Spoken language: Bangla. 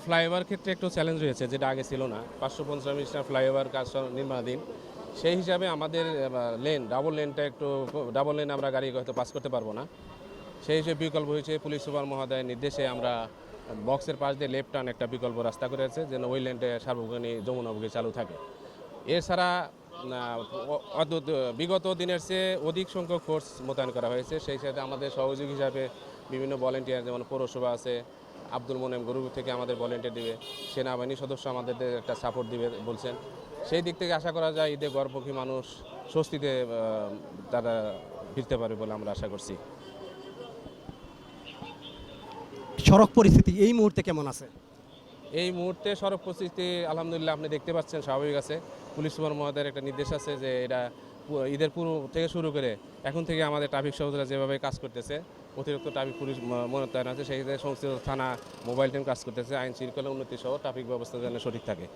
ফ্লাইওভার ক্ষেত্রে একটু চ্যালেঞ্জ রয়েছে, যেটা আগে ছিল না। 550 মিটার ফ্লাইওভার কাজ নির্মাণাধীন। সেই হিসাবে আমাদের ডাবল লেন আমরা গাড়ি হয়তো পাস করতে পারবো না। সেই হিসেবে বিকল্প হয়েছে পুলিশ সুপার মহোদয়ের নির্দেশে আমরা বক্সের পাশ দিয়ে লেফট টার্ন একটা বিকল্প রাস্তা করেছে, যেন ওই লেনটে সার্বজনীন যমুনামুখী চালু থাকে। এছাড়া বিগত দিনের চেয়ে অধিক সংখ্যক ফোর্স মোতায়েন করা হয়েছে। সেই সাথে আমাদের সহযোগী হিসাবে বিভিন্ন ভলেন্টিয়ার, যেমন পৌরসভা আছে, আব্দুল মোনেম গরু থেকে আমাদের ভলেন্টিয়ার দিবে, সেনাবাহিনী সদস্য আমাদের একটা সাপোর্ট দিবে বলছেন। সেই দিক থেকে আশা করা যায় ঈদে গর্ভবতী মানুষ স্বস্তিতে তারা ফিরতে পারবে বলে আমরা আশা করছি। সড়ক পরিস্থিতি এই মুহূর্তে কেমন আছে? এই মুহূর্তে সড়ক পরিস্থিতি আলহামদুলিল্লাহ আপনি দেখতে পাচ্ছেন স্বাভাবিক আছে। পুলিশ সুপার মহোদয়ের একটা নির্দেশ আছে যে এটা ঈদের পূর্ব থেকে শুরু করে এখন থেকে আমাদের ট্রাফিক সহযোগিতা যেভাবে কাজ করতেছে, অতিরিক্ত ট্রাফিক পুলিশ মোতায়েন আছে, সেই ক্ষেত্রে সংশ্লিষ্ট থানা মোবাইল টিম কাজ করতেছে, আইন শৃঙ্খলা উন্নতি সহ ট্রাফিক ব্যবস্থা যেন সঠিক থাকে।